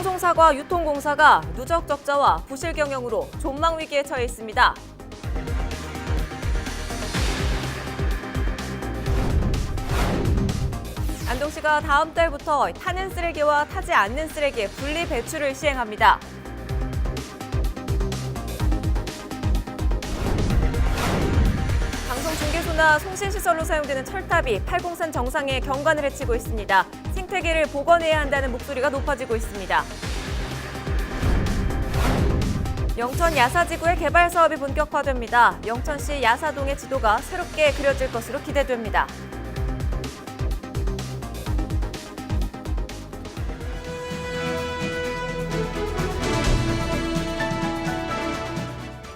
청송사과 유통공사가 누적 적자와 부실 경영으로 존망 위기에 처해 있습니다. 안동시가 다음 달부터 타는 쓰레기와 타지 않는 쓰레기의 분리 배출을 시행합니다. 방송중개소나 송신시설로 사용되는 철탑이 팔공산 정상에 경관을 해치고 있습니다. 생태계를 복원해야 한다는 목소리가 높아지고 있습니다. 영천 야사지구의 개발 사업이 본격화됩니다. 영천시 야사동의 지도가 새롭게 그려질 것으로 기대됩니다.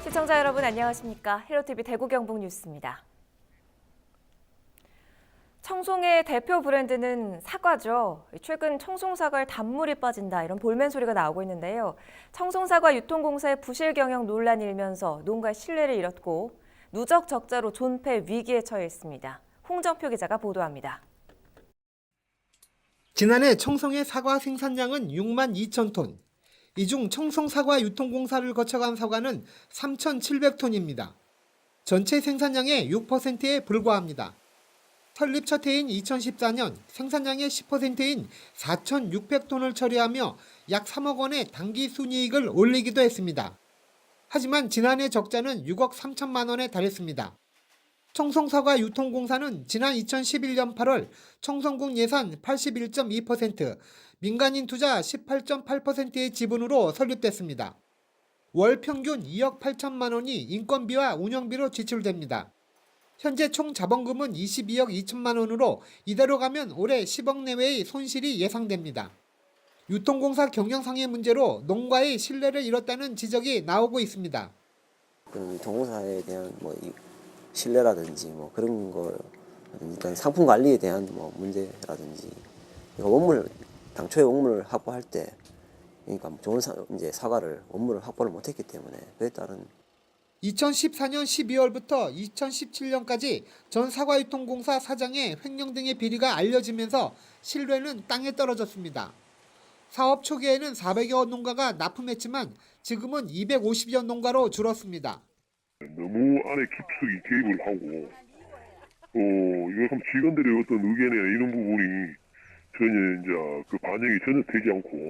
시청자 여러분 안녕하십니까? 헬로티비 대구 경북 뉴스입니다. 청송의 대표 브랜드는 사과죠. 최근 청송사과에 단물이 빠진다 이런 볼멘 소리가 나오고 있는데요. 청송사과 유통공사의 부실 경영 논란이 일면서 농가의 신뢰를 잃었고 누적 적자로 존폐 위기에 처해 있습니다. 홍정표 기자가 보도합니다. 지난해 청송의 사과 생산량은 6만 2천 톤. 이 중 청송사과 유통공사를 거쳐간 사과는 3,700톤입니다. 전체 생산량의 6%에 불과합니다. 설립 첫 해인 2014년 생산량의 10%인 4,600톤을 처리하며 약 3억 원의 당기 순이익을 올리기도 했습니다. 하지만 지난해 적자는 6억 3천만 원에 달했습니다. 청송사과 유통공사는 지난 2011년 8월 청송군 예산 81.2%, 민간인 투자 18.8%의 지분으로 설립됐습니다. 월 평균 2억 8천만 원이 인건비와 운영비로 지출됩니다. 현재 총 자본금은 22억 2천만 원으로 이대로 가면 올해 10억 내외의 손실이 예상됩니다. 유통공사 경영상의 문제로 농가의 신뢰를 잃었다는 지적이 나오고 있습니다. 유통공사에 대한 신뢰라든지 그런 거, 일단 상품 관리에 대한 문제라든지, 당초에 원물을 확보할 때, 그러니까 좋은 사과를 원물을 확보를 못했기 때문에 그에 따른 2014년 12월부터 2017년까지 전 사과유통공사 사장의 횡령 등의 비리가 알려지면서 신뢰는 땅에 떨어졌습니다. 사업 초기에는 400여 농가가 납품했지만 지금은 250여 농가로 줄었습니다. 너무 안에 깊숙이 개입을 하고, 이거 참 직원들의 어떤 의견이나 이런 부분이 전혀 그 반영이 전혀 되지 않고.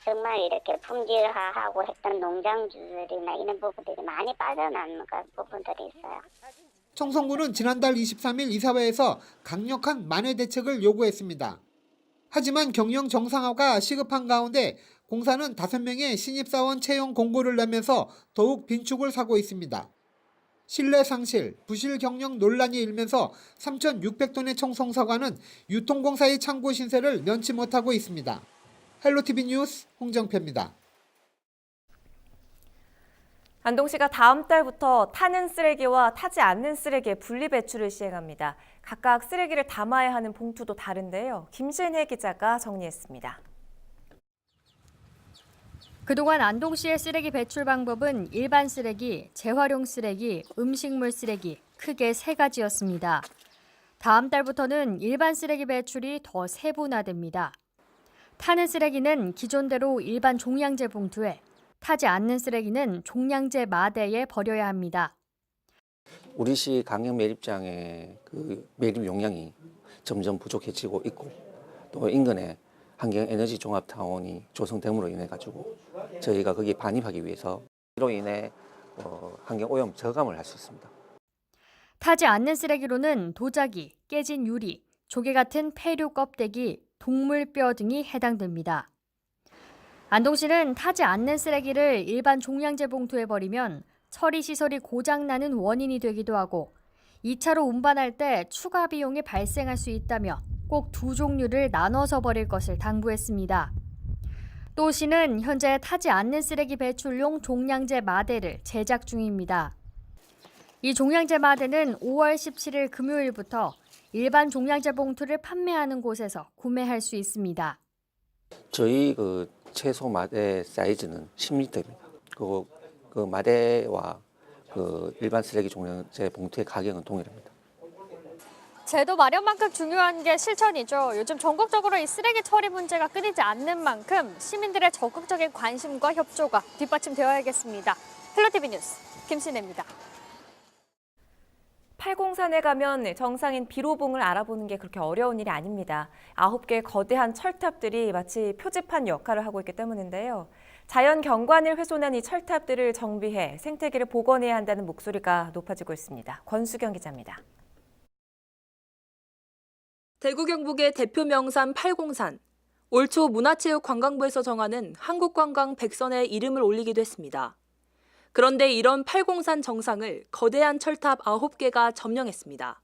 정말 이렇게 품질화하고 했던 농장주들이나 이런 부분들이 많이 빠져나는 부분들이 있어요. 청송군은 지난달 23일 이사회에서 강력한 만회 대책을 요구했습니다. 하지만 경영 정상화가 시급한 가운데 공사는 5명의 신입사원 채용 공고를 내면서 더욱 빈축을 사고 있습니다. 신뢰 상실, 부실 경영 논란이 일면서 3,600톤의 청송사과는 유통공사의 창고 신세를 면치 못하고 있습니다. 헬로티비 뉴스 홍정표입니다. 안동시가 다음 달부터 타는 쓰레기와 타지 않는 쓰레기의 분리 배출을 시행합니다. 각각 쓰레기를 담아야 하는 봉투도 다른데요. 김신혜 기자가 정리했습니다. 그동안 안동시의 쓰레기 배출 방법은 일반 쓰레기, 재활용 쓰레기, 음식물 쓰레기 크게 3가지였습니다. 다음 달부터는 일반 쓰레기 배출이 더 세분화됩니다. 타는 쓰레기는 기존대로 일반 종량제 봉투에, 타지 않는 쓰레기는 종량제 마대에 버려야 합니다. 우리 시 강력 매립장의 그 매립 용량이 점점 부족해지고 있고, 또 인근에 환경에너지 종합타운이 조성됨으로 인해 가지고 저희가 거기에 반입하기 위해서 이로 인해 환경오염 저감을 할 수 있습니다. 타지 않는 쓰레기로는 도자기, 깨진 유리, 조개 같은 폐류 껍데기, 동물뼈 등이 해당됩니다. 안동시는 타지 않는 쓰레기를 일반 종량제 봉투에 버리면 처리 시설이 고장나는 원인이 되기도 하고 2차로 운반할 때 추가 비용이 발생할 수 있다며 꼭 2종류를 나눠서 버릴 것을 당부했습니다. 또 시는 현재 타지 않는 쓰레기 배출용 종량제 마대를 제작 중입니다. 이 종량제 마대는 5월 17일 금요일부터 일반 종량제 봉투를 판매하는 곳에서 구매할 수 있습니다. 저희 그 최소 마대 사이즈는 10리터입니다. 그 마대와 그 일반 쓰레기 종량제 봉투의 가격은 동일합니다. 제도 마련만큼 중요한 게 실천이죠. 요즘 전국적으로 이 쓰레기 처리 문제가 끊이지 않는 만큼 시민들의 적극적인 관심과 협조가 뒷받침되어야겠습니다. 헬로티비 뉴스 김신혜입니다. 팔공산에 가면 정상인 비로봉을 알아보는 게 그렇게 어려운 일이 아닙니다. 9개의 거대한 철탑들이 마치 표지판 역할을 하고 있기 때문인데요. 자연 경관을 훼손한 이 철탑들을 정비해 생태계를 복원해야 한다는 목소리가 높아지고 있습니다. 권수경 기자입니다. 대구 경북의 대표 명산 팔공산. 올 초 문화체육관광부에서 정하는 한국관광 100선에 이름을 올리기도 했습니다. 그런데 이런 팔공산 정상을 거대한 철탑 9개가 점령했습니다.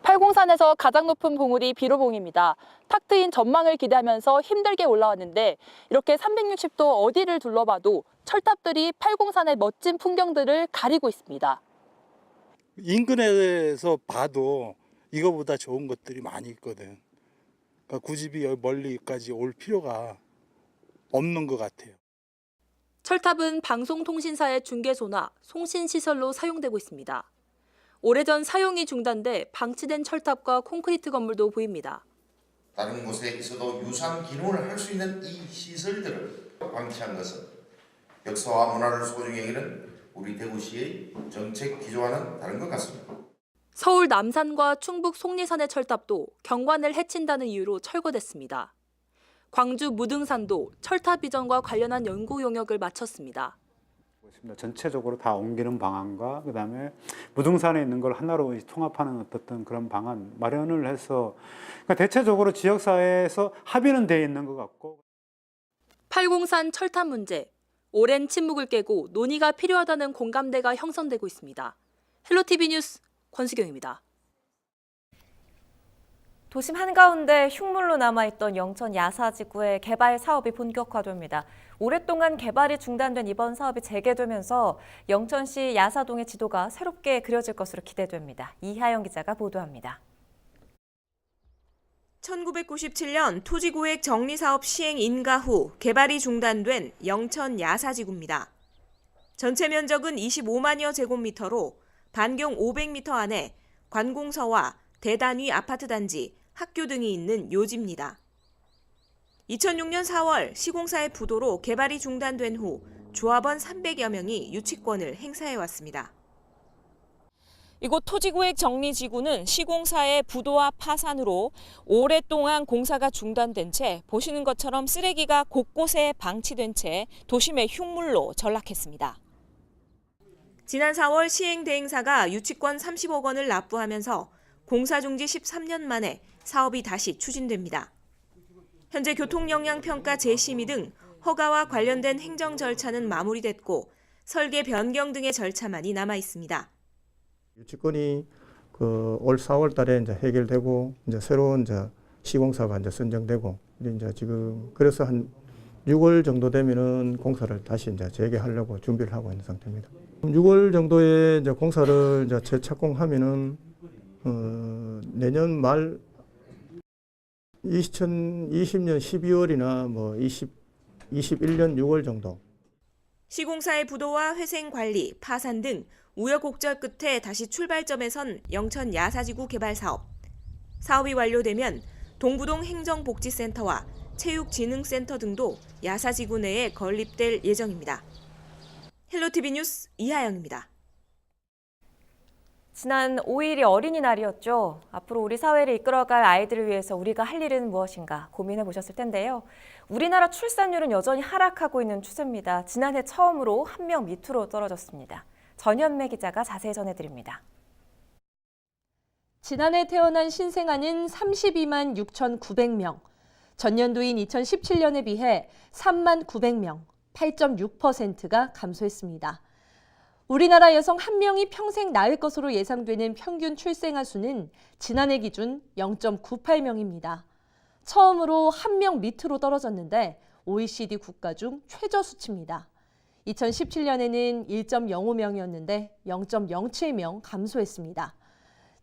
팔공산에서 가장 높은 봉우리 비로봉입니다. 탁 트인 전망을 기대하면서 힘들게 올라왔는데 이렇게 360도 어디를 둘러봐도 철탑들이 팔공산의 멋진 풍경들을 가리고 있습니다. 인근에서 봐도 이거보다 좋은 것들이 많이 있거든. 그러니까 굳이 멀리까지 올 필요가 없는 것 같아요. 철탑은 방송통신사의 중개소나 송신시설로 사용되고 있습니다. 오래전 사용이 중단돼 방치된 철탑과 콘크리트 건물도 보입니다. 다른 곳에 있어도 유사한 기능을 할 수 있는 이 시설들을 방치한 것은 역사와 문화를 소중히 여기는 우리 대구시의 정책 기조와는 다른 것 같습니다. 서울 남산과 충북 속리산의 철탑도 경관을 해친다는 이유로 철거됐습니다. 광주 무등산도 철탑 이전과 관련한 연구 용역을 마쳤습니다. 전체적으로 다 옮기는 방안과 그다음에 무등산에 있는 걸 하나로 통합하는 어떤 그런 방안 마련을 해서 그러니까 대체적으로 지역사회에서 합의는 돼 있는 것 같고. 팔공산 철탑 문제, 오랜 침묵을 깨고 논의가 필요하다는 공감대가 형성되고 있습니다. 헬로티비 뉴스 권수경입니다. 도심 한가운데 흉물로 남아있던 영천 야사지구의 개발 사업이 본격화됩니다. 오랫동안 개발이 중단된 이번 사업이 재개되면서 영천시 야사동의 지도가 새롭게 그려질 것으로 기대됩니다. 이하영 기자가 보도합니다. 1997년 토지구획 정리사업 시행 인가 후 개발이 중단된 영천 야사지구입니다. 전체 면적은 25만여 제곱미터로 반경 500m 안에 관공서와 대단위 아파트 단지, 학교 등이 있는 요지입니다. 2006년 4월 시공사의 부도로 개발이 중단된 후 조합원 300여 명이 유치권을 행사해왔습니다. 이곳 토지구획 정리지구는 시공사의 부도와 파산으로 오랫동안 공사가 중단된 채 보시는 것처럼 쓰레기가 곳곳에 방치된 채 도심의 흉물로 전락했습니다. 지난 4월 시행대행사가 유치권 30억 원을 납부하면서 공사 중지 13년 만에 사업이 다시 추진됩니다. 현재 교통영향평가 재심의 등 허가와 관련된 행정 절차는 마무리됐고 설계 변경 등의 절차만이 남아 있습니다. 유치권이 올 4월 달에 이제 해결되고 이제 새로운 시공사가 이제 선정되고 이제 지금 그래서 한 6월 정도 되면은 공사를 다시 이제 재개하려고 준비를 하고 있는 상태입니다. 6월 정도에 이제 공사를 이제 재착공하면은 내년 말 2020년 12월이나 뭐 21년 6월 정도. 시공사의 부도와 회생 관리, 파산 등 우여곡절 끝에 다시 출발점에 선 영천 야사지구 개발 사업. 사업이 완료되면 동부동 행정복지센터와 체육진흥센터 등도 야사지구 내에 건립될 예정입니다. 헬로티비 뉴스 이하영입니다. 지난 5일이 어린이날이었죠. 앞으로 우리 사회를 이끌어갈 아이들을 위해서 우리가 할 일은 무엇인가 고민해 보셨을 텐데요. 우리나라 출산율은 여전히 하락하고 있는 추세입니다. 지난해 처음으로 1명 밑으로 떨어졌습니다. 전현매 기자가 자세히 전해드립니다. 지난해 태어난 신생아는 32만 6,900명, 전년도인 2017년에 비해 3만 900명, 8.6%가 감소했습니다. 우리나라 여성 1명이 평생 낳을 것으로 예상되는 평균 출생아 수는 지난해 기준 0.98명입니다. 처음으로 1명 밑으로 떨어졌는데 OECD 국가 중 최저 수치입니다. 2017년에는 1.05명이었는데 0.07명 감소했습니다.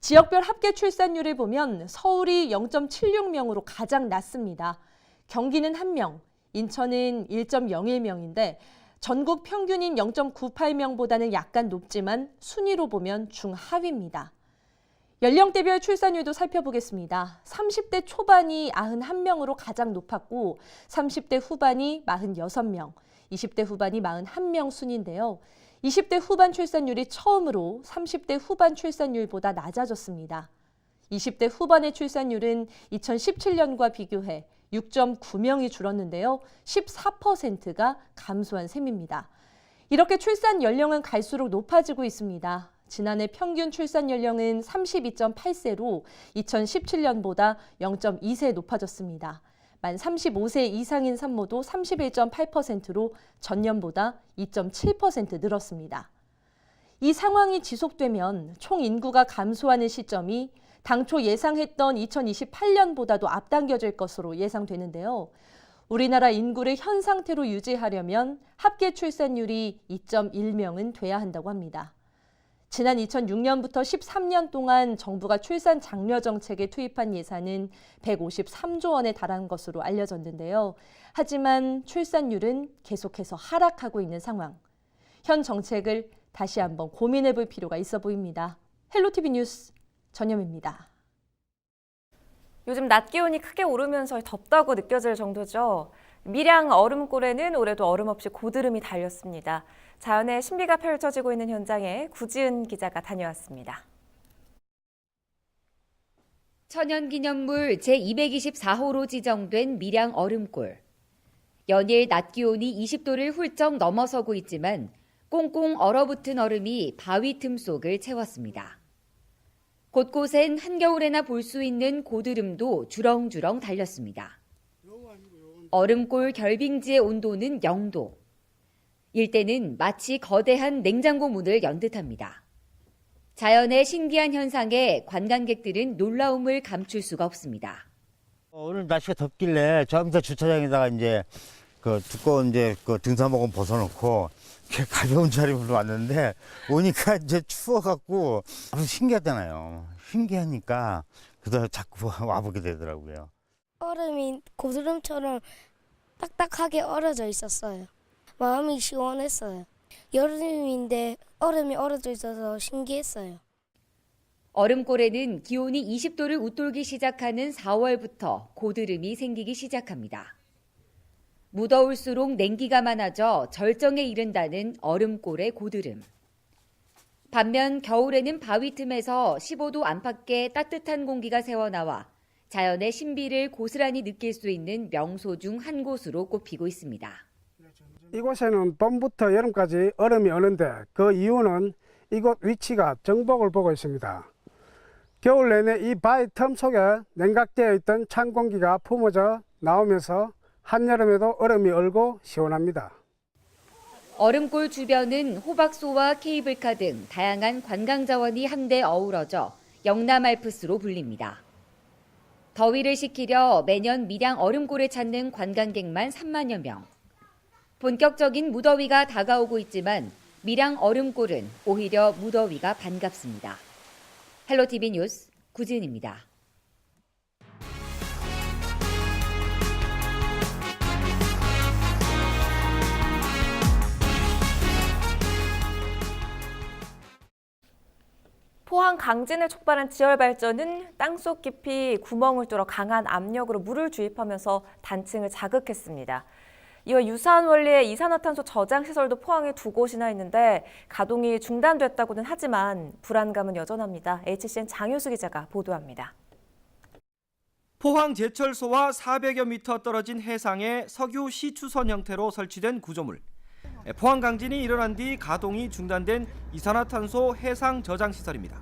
지역별 합계 출산율을 보면 서울이 0.76명으로 가장 낮습니다. 경기는 1명, 인천은 1.01명인데 전국 평균인 0.98명보다는 약간 높지만 순위로 보면 중하위입니다. 연령대별 출산율도 살펴보겠습니다. 30대 초반이 91명으로 가장 높았고 30대 후반이 46명, 20대 후반이 41명 순인데요. 20대 후반 출산율이 처음으로 30대 후반 출산율보다 낮아졌습니다. 20대 후반의 출산율은 2017년과 비교해 6.9명이 줄었는데요. 14%가 감소한 셈입니다. 이렇게 출산 연령은 갈수록 높아지고 있습니다. 지난해 평균 출산 연령은 32.8세로 2017년보다 0.2세 높아졌습니다. 만 35세 이상인 산모도 31.8%로 전년보다 2.7% 늘었습니다. 이 상황이 지속되면 총 인구가 감소하는 시점이 당초 예상했던 2028년보다도 앞당겨질 것으로 예상되는데요. 우리나라 인구를 현 상태로 유지하려면 합계 출산율이 2.1명은 돼야 한다고 합니다. 지난 2006년부터 13년 동안 정부가 출산 장려 정책에 투입한 예산은 153조 원에 달한 것으로 알려졌는데요. 하지만 출산율은 계속해서 하락하고 있는 상황. 현 정책을 다시 한번 고민해 볼 필요가 있어 보입니다. 헬로티비 뉴스 전현미입니다. 요즘 낮 기온이 크게 오르면서 덥다고 느껴질 정도죠. 밀양 얼음골에는 올해도 얼음 없이 고드름이 달렸습니다. 자연의 신비가 펼쳐지고 있는 현장에 구지은 기자가 다녀왔습니다. 천연기념물 제224호로 지정된 밀양 얼음골. 연일 낮 기온이 20도를 훌쩍 넘어서고 있지만 꽁꽁 얼어붙은 얼음이 바위 틈 속을 채웠습니다. 곳곳엔 한겨울에나 볼 수 있는 고드름도 주렁주렁 달렸습니다. 얼음골 결빙지의 온도는 0도. 일대는 마치 거대한 냉장고 문을 연 듯합니다. 자연의 신기한 현상에 관광객들은 놀라움을 감출 수가 없습니다. 오늘 날씨가 덥길래 저 밑에 주차장에다가 이제 그 두꺼운 그 등산복은 벗어놓고 가벼운 차림으로 왔는데 오니까 이제 추워갖고 아주 신기하잖아요. 신기하니까 그래서 자꾸 와보게 되더라고요. 얼음이 고드름처럼 딱딱하게 얼어져 있었어요. 마음이 시원했어요. 여름인데 얼음이 얼어져 있어서 신기했어요. 얼음골에는 기온이 20도를 웃돌기 시작하는 4월부터 고드름이 생기기 시작합니다. 무더울수록 냉기가 많아져 절정에 이른다는 얼음골의 고드름. 반면 겨울에는 바위 틈에서 15도 안팎의 따뜻한 공기가 새어나와 자연의 신비를 고스란히 느낄 수 있는 명소 중 한 곳으로 꼽히고 있습니다. 이곳에는 봄부터 여름까지 얼음이 오는데 그 이유는 이곳 위치가 정복을 보고 있습니다. 겨울 내내 이 바위 틈 속에 냉각되어 있던 찬 공기가 품어져 나오면서 한여름에도 얼음이 얼고 시원합니다. 얼음골 주변은 호박소와 케이블카 등 다양한 관광 자원이 한데 어우러져 영남 알프스로 불립니다. 더위를 식히려 매년 밀양 얼음골을 찾는 관광객만 3만여 명. 본격적인 무더위가 다가오고 있지만 밀양 얼음골은 오히려 무더위가 반갑습니다. 헬로티비 뉴스 구지은입니다. 포항 강진을 촉발한 지열 발전은 땅속 깊이 구멍을 뚫어 강한 압력으로 물을 주입하면서 단층을 자극했습니다. 이와 유사한 원리의 이산화탄소 저장 시설도 포항에 2곳이나 있는데 가동이 중단됐다고는 하지만 불안감은 여전합니다. HCN 장효수 기자가 보도합니다. 포항 제철소와 400여 미터 떨어진 해상에 석유 시추선 형태로 설치된 구조물. 포항 강진이 일어난 뒤 가동이 중단된 이산화탄소 해상 저장 시설입니다.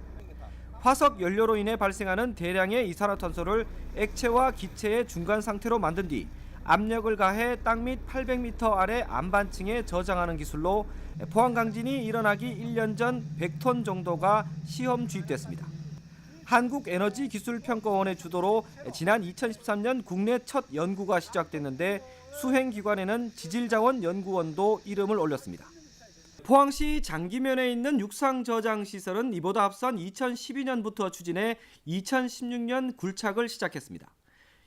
화석 연료로 인해 발생하는 대량의 이산화탄소를 액체와 기체의 중간 상태로 만든 뒤 압력을 가해 땅 밑 800m 아래 안반층에 저장하는 기술로 포항 강진이 일어나기 1년 전 100톤 정도가 시험 주입됐습니다. 한국에너지기술평가원의 주도로 지난 2013년 국내 첫 연구가 시작됐는데 수행기관에는 지질자원연구원도 이름을 올렸습니다. 포항시 장기면에 있는 육상저장시설은 이보다 앞선 2012년부터 추진해 2016년 굴착을 시작했습니다.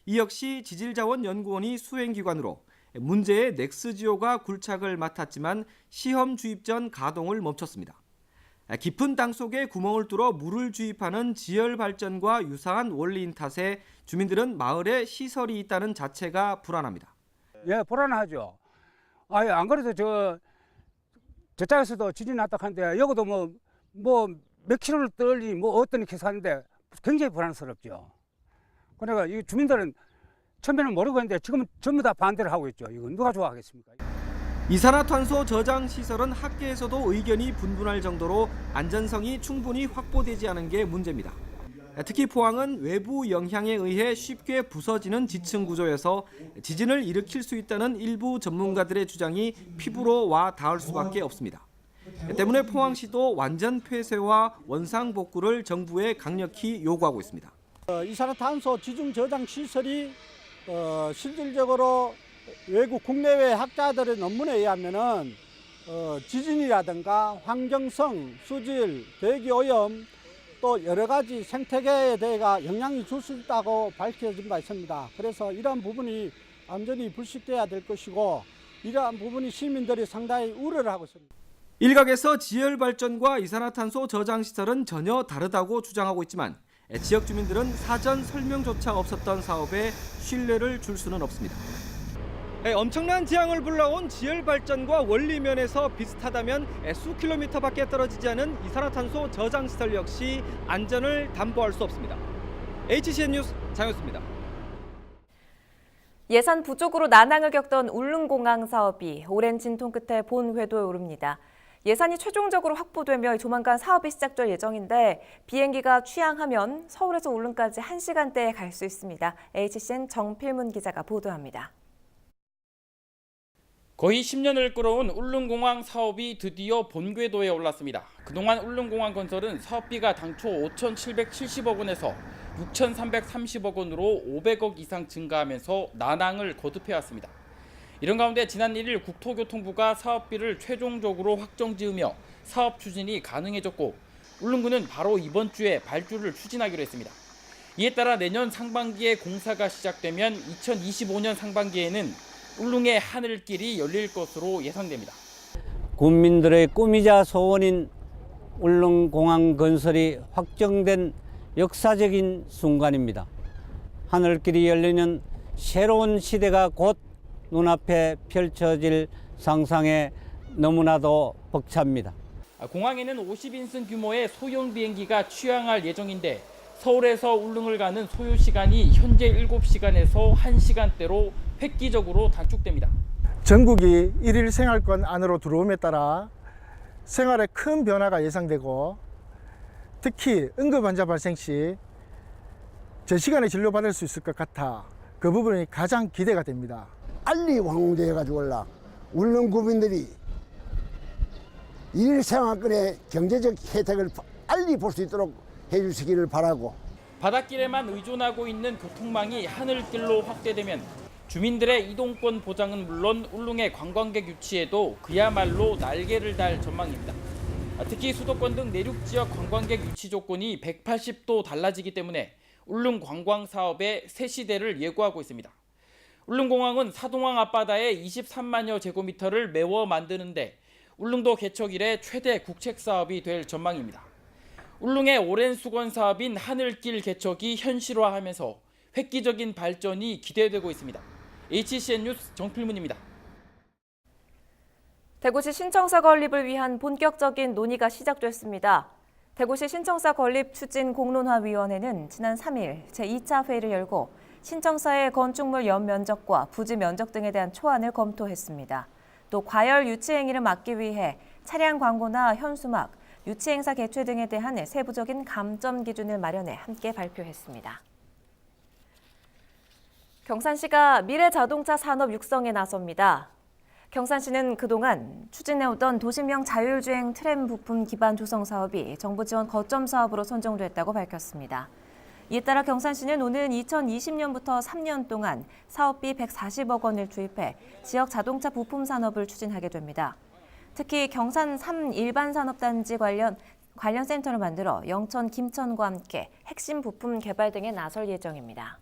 이 역시 지질자원연구원이 수행기관으로 문제의 넥스지오가 굴착을 맡았지만 시험 주입 전 가동을 멈췄습니다. 깊은 땅 속에 구멍을 뚫어 물을 주입하는 지열 발전과 유사한 원리인 탓에 주민들은 마을에 시설이 있다는 자체가 불안합니다. 예, 불안하죠. 안 그래도 저쪽에서도 지진이 났다 하는데 여기도 뭐 몇 킬로를 떨리 어떤 계산인데 굉장히 불안스럽죠. 그러니까 이 주민들은 처음에는 모르고 했는데 지금은 전부 다 반대를 하고 있죠. 이거 누가 좋아하겠습니까? 이산화탄소 저장 시설은 학계에서도 의견이 분분할 정도로 안전성이 충분히 확보되지 않은 게 문제입니다. 특히 포항은 외부 영향에 의해 쉽게 부서지는 지층 구조여서 지진을 일으킬 수 있다는 일부 전문가들의 주장이 피부로 와 닿을 수밖에 없습니다. 때문에 포항시도 완전 폐쇄와 원상 복구를 정부에 강력히 요구하고 있습니다. 이산화탄소 지중 저장 시설이 실질적으로 외국 국내외 학자들의 논문에 의하면은 지진이라든가 환경성, 수질, 대기 오염 또 여러 가지 생태계에 대해가 영향이 줄 수 있다고 밝혀진 바 있습니다. 그래서 이러한 부분이 완전히 불식돼야 될 것이고 이러한 부분이 시민들이 상당히 우려를 하고 있습니다. 일각에서 지열 발전과 이산화탄소 저장 시설은 전혀 다르다고 주장하고 있지만 지역 주민들은 사전 설명조차 없었던 사업에 신뢰를 줄 수는 없습니다. 엄청난 지향을 불러온 지열 발전과 원리 면에서 비슷하다면 수 킬로미터 밖에 떨어지지 않은 이산화탄소 저장 시설 역시 안전을 담보할 수 없습니다. HCN 뉴스 장효수입니다. 예산 부족으로 난항을 겪던 울릉공항 사업이 오랜 진통 끝에 본 궤도에 오릅니다. 예산이 최종적으로 확보되며 조만간 사업이 시작될 예정인데 비행기가 취항하면 서울에서 울릉까지 1시간대에 갈 수 있습니다. HCN 정필문 기자가 보도합니다. 거의 10년을 끌어온 울릉공항 사업이 드디어 본궤도에 올랐습니다. 그동안 울릉공항 건설은 사업비가 당초 5,770억 원에서 6,330억 원으로 500억 이상 증가하면서 난항을 거듭해왔습니다. 이런 가운데 지난 1일 국토교통부가 사업비를 최종적으로 확정지으며 사업 추진이 가능해졌고 울릉군은 바로 이번 주에 발주를 추진하기로 했습니다. 이에 따라 내년 상반기에 공사가 시작되면 2025년 상반기에는 울릉의 하늘길이 열릴 것으로 예상됩니다. 국민들의 꿈이자 소원인 울릉공항 건설이 확정된 역사적인 순간입니다. 하늘길이 열리는 새로운 시대가 곧 눈앞에 펼쳐질 상상에 너무나도 벅찹니다. 공항에는 50인승 규모의 소형 비행기가 취항할 예정인데 서울에서 울릉을 가는 소요 시간이 현재 7시간에서 1시간대로 획기적으로 단축됩니다. 전국이 1일 생활권 안으로 들어옴에 따라 생활에 큰 변화가 예상되고 특히 응급 환자 발생 시 제 시간에 진료받을 수 있을 것 같아 그 부분이 가장 기대가 됩니다. 빨리 완공되어가지고 올라 울릉 구민들이 일생활권의 경제적 혜택을 빨리 볼 수 있도록 해주시기를 바라고 바닷길에만 의존하고 있는 교통망이 하늘길로 확대되면 주민들의 이동권 보장은 물론 울릉의 관광객 유치에도 그야말로 날개를 달 전망입니다. 특히 수도권 등 내륙 지역 관광객 유치 조건이 180도 달라지기 때문에 울릉 관광 사업의 새 시대를 예고하고 있습니다. 울릉공항은 사동항 앞바다에 23만여 제곱미터를 메워 만드는데 울릉도 개척 이래 최대 국책 사업이 될 전망입니다. 울릉의 오랜 수건 사업인 하늘길 개척이 현실화하면서 획기적인 발전이 기대되고 있습니다. HCN 뉴스 정필문입니다. 대구시 신청사 건립을 위한 본격적인 논의가 시작됐습니다. 대구시 신청사 건립 추진 공론화위원회는 지난 3일 제2차 회의를 열고 신청사의 건축물 연면적과 부지 면적 등에 대한 초안을 검토했습니다. 또 과열 유치 행위를 막기 위해 차량 광고나 현수막, 유치 행사 개최 등에 대한 세부적인 감점 기준을 마련해 함께 발표했습니다. 경산시가 미래자동차 산업 육성에 나섭니다. 경산시는 그동안 추진해오던 도심형 자율주행 트램 부품 기반 조성 사업이 정부 지원 거점 사업으로 선정됐다고 밝혔습니다. 이에 따라 경산시는 오는 2020년부터 3년 동안 사업비 140억 원을 투입해 지역 자동차 부품 산업을 추진하게 됩니다. 특히 경산 3 일반산업단지 관련 센터를 만들어 영천, 김천과 함께 핵심 부품 개발 등에 나설 예정입니다.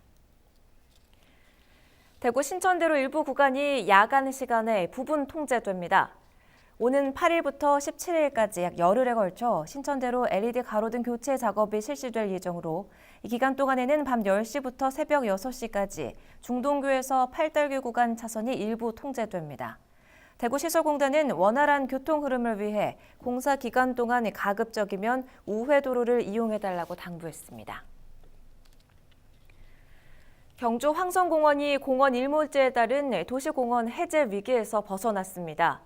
대구 신천대로 일부 구간이 야간 시간에 부분 통제됩니다. 오는 8일부터 17일까지 약 열흘에 걸쳐 신천대로 LED 가로등 교체 작업이 실시될 예정으로 이 기간 동안에는 밤 10시부터 새벽 6시까지 중동교에서 팔달교 구간 차선이 일부 통제됩니다. 대구시설공단은 원활한 교통 흐름을 위해 공사 기간 동안 가급적이면 우회도로를 이용해달라고 당부했습니다. 경주 황성공원이 공원 일몰제에 따른 도시공원 해제 위기에서 벗어났습니다.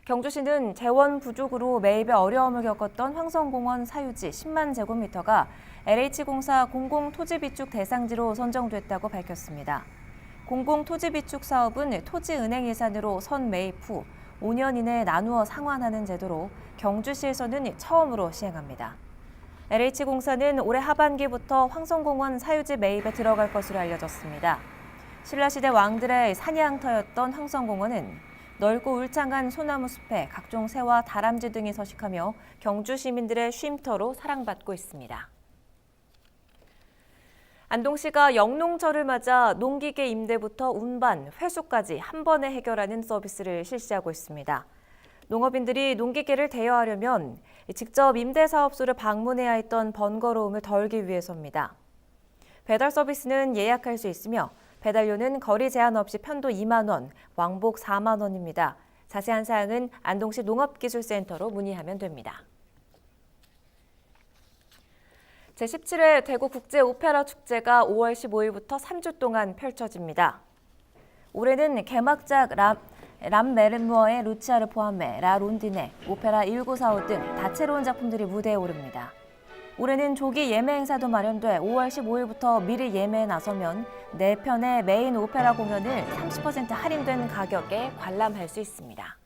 경주시는 재원 부족으로 매입에 어려움을 겪었던 황성공원 사유지 10만 제곱미터가 LH공사 공공토지비축 대상지로 선정됐다고 밝혔습니다. 공공토지비축 사업은 토지은행 예산으로 선 매입 후 5년 이내에 나누어 상환하는 제도로 경주시에서는 처음으로 시행합니다. LH공사는 올해 하반기부터 황성공원 사유지 매입에 들어갈 것으로 알려졌습니다. 신라시대 왕들의 사냥터였던 황성공원은 넓고 울창한 소나무 숲에 각종 새와 다람쥐 등이 서식하며 경주 시민들의 쉼터로 사랑받고 있습니다. 안동시가 영농철을 맞아 농기계 임대부터 운반, 회수까지 한 번에 해결하는 서비스를 실시하고 있습니다. 농업인들이 농기계를 대여하려면 직접 임대사업소를 방문해야 했던 번거로움을 덜기 위해서입니다. 배달 서비스는 예약할 수 있으며 배달료는 거리 제한 없이 편도 2만 원, 왕복 4만 원입니다. 자세한 사항은 안동시 농업기술센터로 문의하면 됩니다. 제17회 대구국제오페라 축제가 5월 15일부터 3주 동안 펼쳐집니다. 올해는 개막작 람메르모어의 루치아를 포함해 라 론디네, 오페라 1945 등 다채로운 작품들이 무대에 오릅니다. 올해는 조기 예매 행사도 마련돼 5월 15일부터 미리 예매에 나서면 4편의 메인 오페라 공연을 30% 할인된 가격에 관람할 수 있습니다.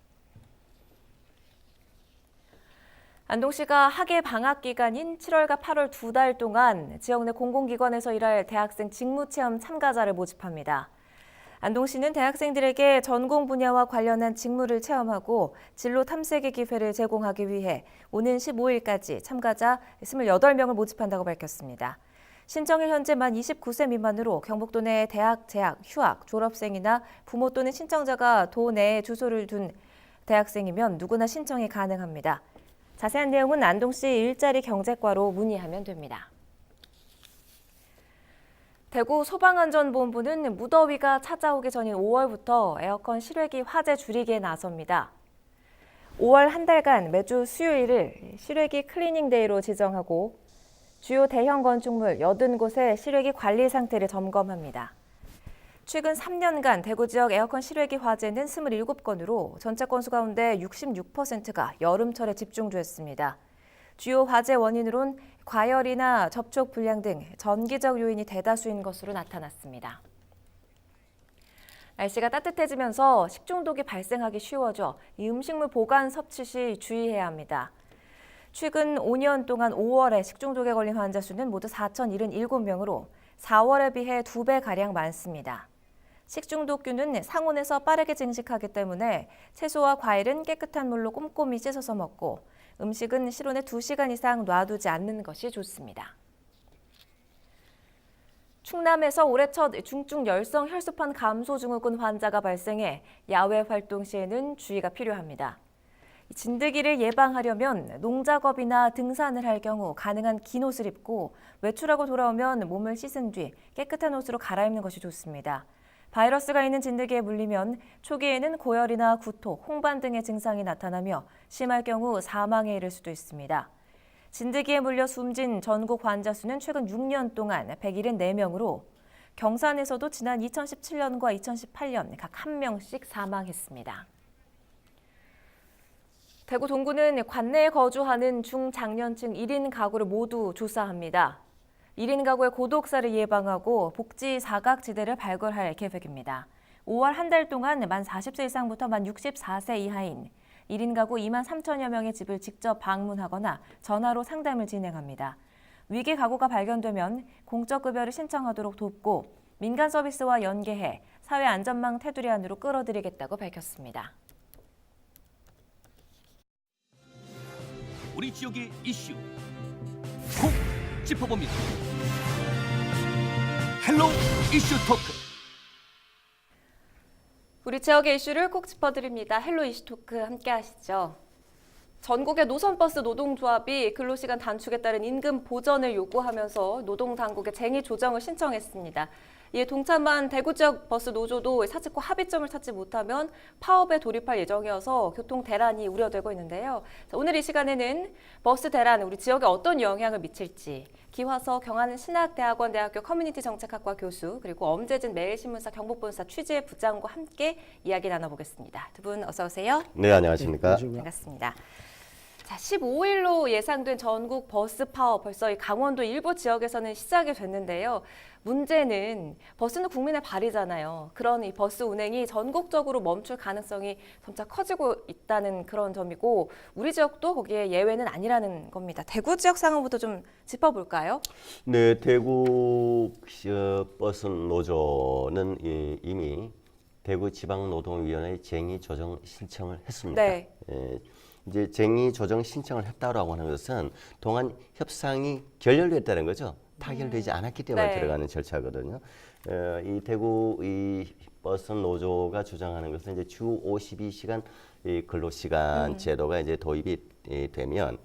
안동시가 학예 방학 기간인 7월과 8월 2달 동안 지역 내 공공기관에서 일할 대학생 직무체험 참가자를 모집합니다. 안동시는 대학생들에게 전공 분야와 관련한 직무를 체험하고 진로 탐색의 기회를 제공하기 위해 오는 15일까지 참가자 28명을 모집한다고 밝혔습니다. 신청일 현재 만 29세 미만으로 경북도 내 대학 재학, 휴학, 졸업생이나 부모 또는 신청자가 도 내에 주소를 둔 대학생이면 누구나 신청이 가능합니다. 자세한 내용은 안동시 일자리 경제과로 문의하면 됩니다. 대구 소방안전본부는 무더위가 찾아오기 전인 5월부터 에어컨 실외기 화재 줄이기에 나섭니다. 5월 한 달간 매주 수요일을 실외기 클리닝 데이로 지정하고 주요 대형 건축물 80곳의 실외기 관리 상태를 점검합니다. 최근 3년간 대구 지역 에어컨 실외기 화재는 27건으로 전체 건수 가운데 66%가 여름철에 집중됐습니다. 주요 화재 원인으론 과열이나 접촉 불량 등 전기적 요인이 대다수인 것으로 나타났습니다. 날씨가 따뜻해지면서 식중독이 발생하기 쉬워져 이 음식물 보관 섭취 시 주의해야 합니다. 최근 5년 동안 5월에 식중독에 걸린 환자 수는 모두 4,077명으로 4월에 비해 2배가량 많습니다. 식중독균은 상온에서 빠르게 증식하기 때문에 채소와 과일은 깨끗한 물로 꼼꼼히 씻어서 먹고 음식은 실온에 2시간 이상 놔두지 않는 것이 좋습니다. 충남에서 올해 첫 중증 열성 혈소판 감소 증후군 환자가 발생해 야외 활동 시에는 주의가 필요합니다. 진드기를 예방하려면 농작업이나 등산을 할 경우 가능한 긴 옷을 입고 외출하고 돌아오면 몸을 씻은 뒤 깨끗한 옷으로 갈아입는 것이 좋습니다. 바이러스가 있는 진드기에 물리면 초기에는 고열이나 구토, 홍반 등의 증상이 나타나며 심할 경우 사망에 이를 수도 있습니다. 진드기에 물려 숨진 전국 환자 수는 최근 6년 동안 174명으로 경산에서도 지난 2017년과 2018년 각 1명씩 사망했습니다. 대구 동구는 관내에 거주하는 중장년층 1인 가구를 모두 조사합니다. 1인 가구의 고독사를 예방하고 복지 사각지대를 발굴할 계획입니다. 5월 한 달 동안 만 40세 이상부터 만 64세 이하인 1인 가구 2만 3천여 명의 집을 직접 방문하거나 전화로 상담을 진행합니다. 위기 가구가 발견되면 공적급여를 신청하도록 돕고 민간 서비스와 연계해 사회 안전망 테두리 안으로 끌어들이겠다고 밝혔습니다. 우리 지역의 이슈 콕 짚어봅니다. 헬로 이슈 토크. 우리 지역의 이슈를 콕 짚어드립니다. 헬로 이슈토크 함께 하시죠. 전국의 노선버스 노동조합이 근로시간 단축에 따른 임금 보전을 요구하면서 노동당국에 쟁의 조정을 신청했습니다. 이에 동참한 대구 지역 버스 노조도 사측과 합의점을 찾지 못하면 파업에 돌입할 예정이어서 교통 대란이 우려되고 있는데요. 자, 오늘 이 시간에는 버스 대란 우리 지역에 어떤 영향을 미칠지 기화서 경안신학대학원 대학교 커뮤니티 정책학과 교수 그리고 엄재진 매일신문사 경북본사 취재 부장과 함께 이야기 나눠보겠습니다. 두 분 어서 오세요. 네, 안녕하십니까. 반갑습니다. 자, 15일로 예상된 전국 버스 파업 벌써 이 강원도 일부 지역에서는 시작이 됐는데요. 문제는 버스는 국민의 발이잖아요. 그런 이 버스 운행이 전국적으로 멈출 가능성이 점차 커지고 있다는 그런 점이고 우리 지역도 거기에 예외는 아니라는 겁니다. 대구 지역 상황부터 좀 짚어볼까요? 네, 대구 버스 노조는 이미 대구지방노동위원회에 쟁의 조정 신청을 했습니다. 네. 이제 쟁의 조정 신청을 했다라고 하는 것은 동안 협상이 결렬됐다는 거죠. 타결되지 않았기 때문에 네. 들어가는 절차거든요. 이 대구 이 버스 노조가 주장하는 것은 이제 주 52시간 이 근로시간 제도가 이제 도입이 되면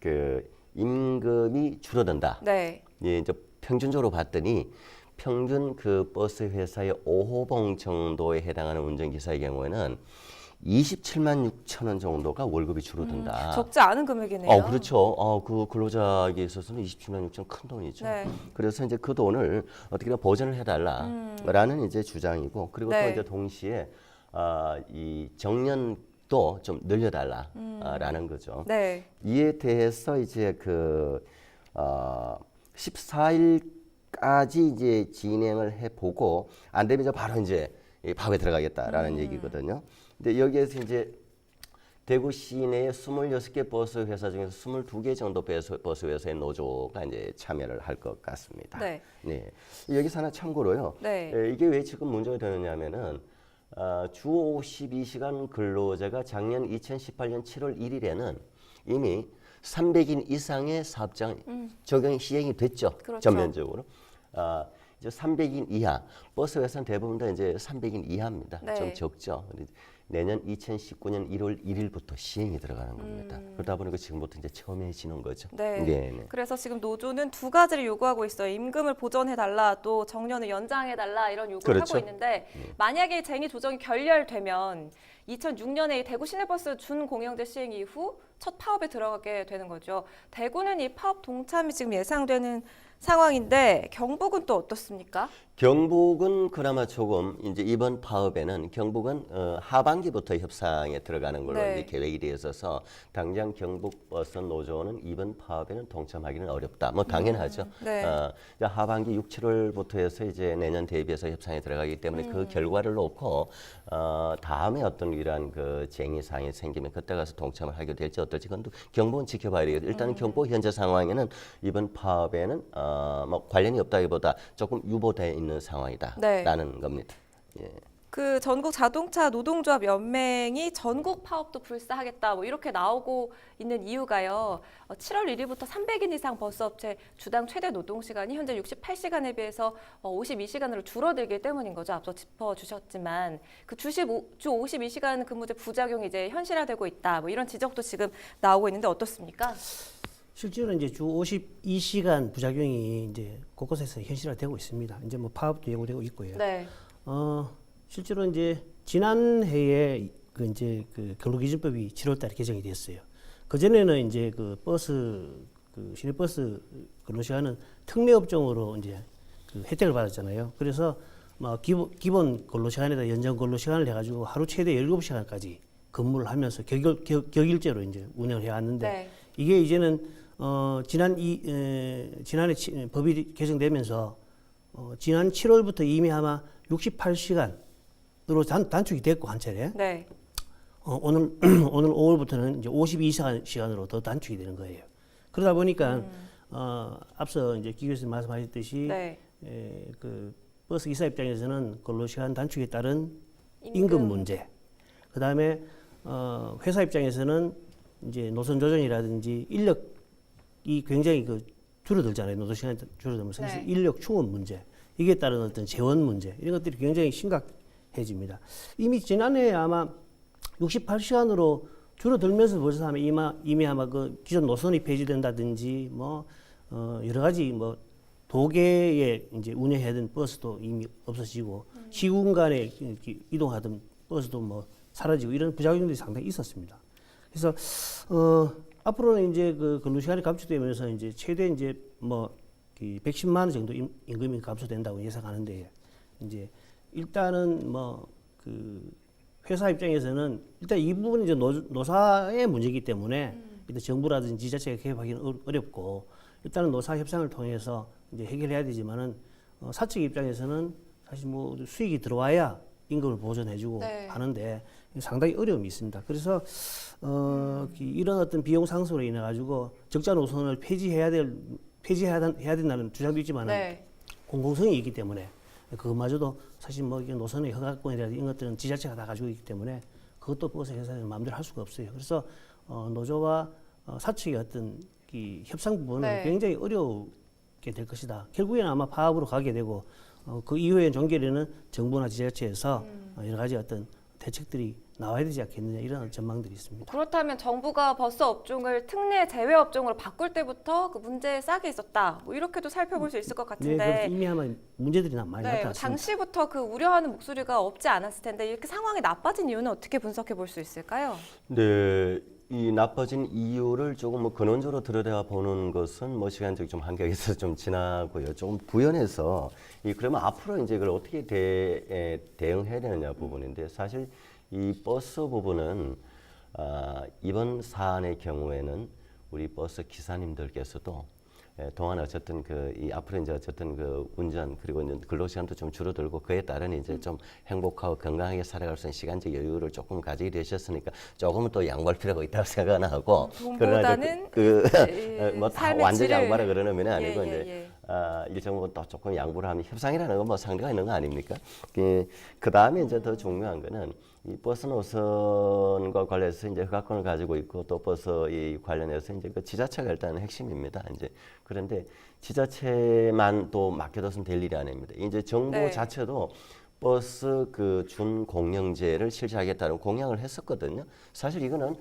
그 임금이 줄어든다. 네. 예, 이제 평균적으로 봤더니 평균 그 버스 회사의 5호봉 정도에 해당하는 운전기사의 경우에는 27만 6천 원 정도가 월급이 줄어든다. 적지 않은 금액이네요. 그렇죠. 그 근로자에게 있어서는 27만 6천 큰 돈이죠. 네. 그래서 이제 그 돈을 어떻게든 보전을 해달라라는 이제 주장이고 그리고 네. 또 이제 동시에 이 정년도 좀 늘려달라라는 거죠. 네. 이에 대해서 이제 그 14일까지 이제 진행을 해보고 안 되면 이제 바로 이제 파업에 들어가겠다라는 얘기거든요. 근데 여기에서 이제 대구 시내에 26개 버스 회사 중에서 22개 정도 버스 회사의 노조가 이제 참여를 할 것 같습니다. 네. 네. 여기서 하나 참고로요. 네. 이게 왜 지금 문제가 되느냐면은 주 52시간 근로제가 작년 2018년 7월 1일에는 이미 300인 이상의 사업장 적용 시행이 됐죠. 그렇죠. 전면적으로. 이제 300인 이하 버스 회사는 대부분 다 이제 300인 이하입니다. 네. 좀 적죠. 내년 2019년 1월 1일부터 시행이 들어가는 겁니다. 그러다 보니까 지금부터 이제 처음해지는 거죠. 네. 네네. 그래서 지금 노조는 두 가지를 요구하고 있어요. 임금을 보전해달라, 또 정년을 연장해달라 이런 요구를 그렇죠. 하고 있는데 만약에 쟁의 조정이 결렬되면 2006년에 대구 시내버스 준공영제 시행 이후 첫 파업에 들어가게 되는 거죠. 대구는 이 파업 동참이 지금 예상되는 상황인데 경북은 또 어떻습니까? 경북은 그나마 조금 이제 이번 파업에는 경북은 하반기부터 협상에 들어가는 걸로 네. 이제 계획이 되어 있어서 당장 경북 버스 노조는 이번 파업에는 동참하기는 어렵다. 뭐 당연하죠. 네. 이제 하반기 6, 7월부터 해서 이제 내년 대비해서 협상에 들어가기 때문에 그 결과를 놓고 다음에 어떤 이러한 그 쟁의 사항이 생기면 그때 가서 동참을 하게 될지 어떨지 그건 또 경북은 지켜봐야 되겠죠. 일단은 경북 현재 상황에는 이번 파업에는 뭐 관련이 없다기보다 조금 유보되어 있는 상황이다라는 네. 겁니다. 예. 그 전국 자동차 노동조합 연맹이 전국 파업도 불사하겠다 뭐 이렇게 나오고 있는 이유가요. 7월 1일부터 300인 이상 버스업체 주당 최대 노동시간이 현재 68시간에 비해서 52시간으로 줄어들기 때문인 거죠. 앞서 짚어주셨지만 그 주 52시간 근무제 부작용이 이제 현실화되고 있다. 뭐 이런 지적도 지금 나오고 있는데 어떻습니까? 실제로 이제 주 52시간 부작용이 이제 곳곳에서 현실화되고 있습니다. 이제 뭐 파업도 예고되고 있고요. 네. 실제로 이제 지난해에 그 이제 그 근로기준법이 7월달에 개정이 됐어요. 그 전에는 이제 그 시내버스 근로시간은 특례업종으로 이제 그 혜택을 받았잖아요. 그래서 뭐 기본 근로시간에다 연장 근로시간을 해가지고 하루 최대 17시간까지 근무를 하면서 격일제로 이제 운영을 해왔는데 네. 이게 이제는 지난해 법이 개정되면서 지난 7월부터 이미 아마 68시간으로 단축이 됐고 한 차례. 네. 오늘 5월부터는 이제 52시간으로 더 단축이 되는 거예요. 그러다 보니까 앞서 이제 기 교수님 말씀하셨듯이 네. 그 버스 기사 입장에서는 근로시간 단축에 따른 임금 문제, 그 다음에 회사 입장에서는 이제 노선 조정이라든지 인력이 굉장히 그 줄어들잖아요. 노동시간이 줄어들면서 네. 인력 충원 문제, 이게 따른 어떤 재원 문제 이런 것들이 굉장히 심각해 해집니다. 이미 지난해 아마 68시간으로 줄어들면서 벌써 이미 아마 그 기존 노선이 폐지된다든지 뭐 여러 가지 뭐 도계에 이제 운행해야 되는 버스도 이미 없어지고 시군 간에 이동하던 버스도 뭐 사라지고 이런 부작용들이 상당히 있었습니다. 그래서 앞으로는 이제 그 근로 시간이 감축되면서 이제 최대 이제 뭐 110만 원 정도 임금이 감소된다고 예상하는데 이제 일단은 뭐 그 회사 입장에서는 일단 이 부분은 이제 노사의 문제이기 때문에 일단 정부라든지 지자체가 개입하기는 어렵고 일단은 노사 협상을 통해서 이제 해결해야 되지만은 사측 입장에서는 사실 뭐 수익이 들어와야 임금을 보전해주고 하는데 상당히 어려움이 있습니다. 그래서 이런 어떤 비용 상승으로 인해 가지고 적자 노선을 폐지해야 된다는 주장도 있지만은 공공성이 있기 때문에 그것마저도 사실 뭐 노선의 허가권이라든지 이런 것들은 지자체가 다 가지고 있기 때문에 그것도 버스 회사는 마음대로 할 수가 없어요. 그래서 노조와 사측의 어떤 이 협상 부분은 굉장히 어렵게 될 것이다. 결국에는 아마 파업으로 가게 되고 그 이후에 종결에는 정부나 지자체에서 여러 가지 어떤 대책들이 나와야 되지 않겠느냐 이런 전망들이 있습니다. 그렇다면 정부가 버스 업종을 특례 제외 업종으로 바꿀 때부터 그 문제에 싹이 있었다. 뭐 이렇게도 살펴볼 수 있을 것 같은데. 네, 이미 아마 문제들이 많이 나타났습니다. 당시부터 그 우려하는 목소리가 없지 않았을 텐데 이렇게 상황이 나빠진 이유는 어떻게 분석해 볼 수 있을까요? 네. 이 나빠진 이유를 조금 뭐 근원적으로 들여다보는 것은 뭐 시간적인 좀 한계가 있어서 좀 지나고요. 조금 부연해서 그러면 앞으로 이제 그걸 어떻게 대응해야 되느냐 부분인데 사실 이 버스 부분은 이번 사안의 경우에는 우리 버스 기사님들께서도 동안 어쨌든 이 앞으로 이제 어쨌든 그 운전 그리고 이제 근로 시간도 좀 줄어들고 그에 따른 이제 좀 행복하고 건강하게 살아갈 수 있는 시간적 여유를 조금 가지게 되셨으니까 조금은 또 양보할 필요가 있다고 생각은 하고 돈보다는 뭐 다 완전히 양보하라 그러는 면이 아니고 이제 일정 부분 또 조금 양보를 하면 협상이라는 건 뭐 상대가 있는 거 아닙니까? 그 다음에 이제 더 중요한 거는 이 버스 노선과 관련해서 이제 허가권을 가지고 있고 또 버스 이 관련해서 이제 그 지자체가 일단 핵심입니다. 이제 그런데 지자체만 또 맡겨둬서는 될 일이 아닙니다. 이제 정부 자체도 버스 그 준공영제를 실시하겠다는 공약을 했었거든요. 사실 이거는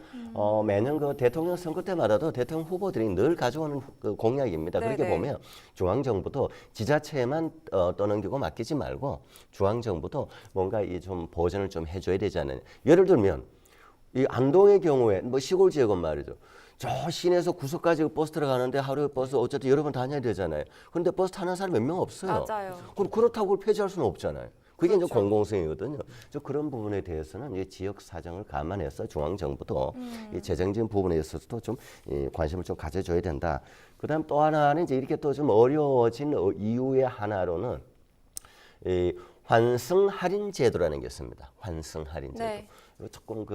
매년 그 대통령 선거 때마다도 대통령 후보들이 늘 가져오는 그 공약입니다. 그렇게 보면 중앙정부도 지자체에만 떠넘기고 맡기지 말고 중앙정부도 뭔가 이 좀 보전을 좀 해줘야 되잖아요. 예를 들면 이 안동의 경우에 뭐 시골 지역은 말이죠. 저 시내에서 구석까지 버스 들어가는데 하루에 버스 어쨌든 여러 번 다녀야 되잖아요. 그런데 버스 타는 사람 몇 명 없어요. 맞아요. 그렇다고 그걸 폐지할 수는 없잖아요. 그게 이제 공공성이거든요. 그런 부분에 대해서는 이 지역 사정을 감안해서 중앙정부도 이 재정적인 부분에 있어서도 좀 관심을 좀 가져줘야 된다. 그다음 또 하나는 이제 이렇게 또 좀 어려워진 이유의 하나로는 이 환승 할인 제도라는 게 있습니다. 환승 할인 제도. 이거 조금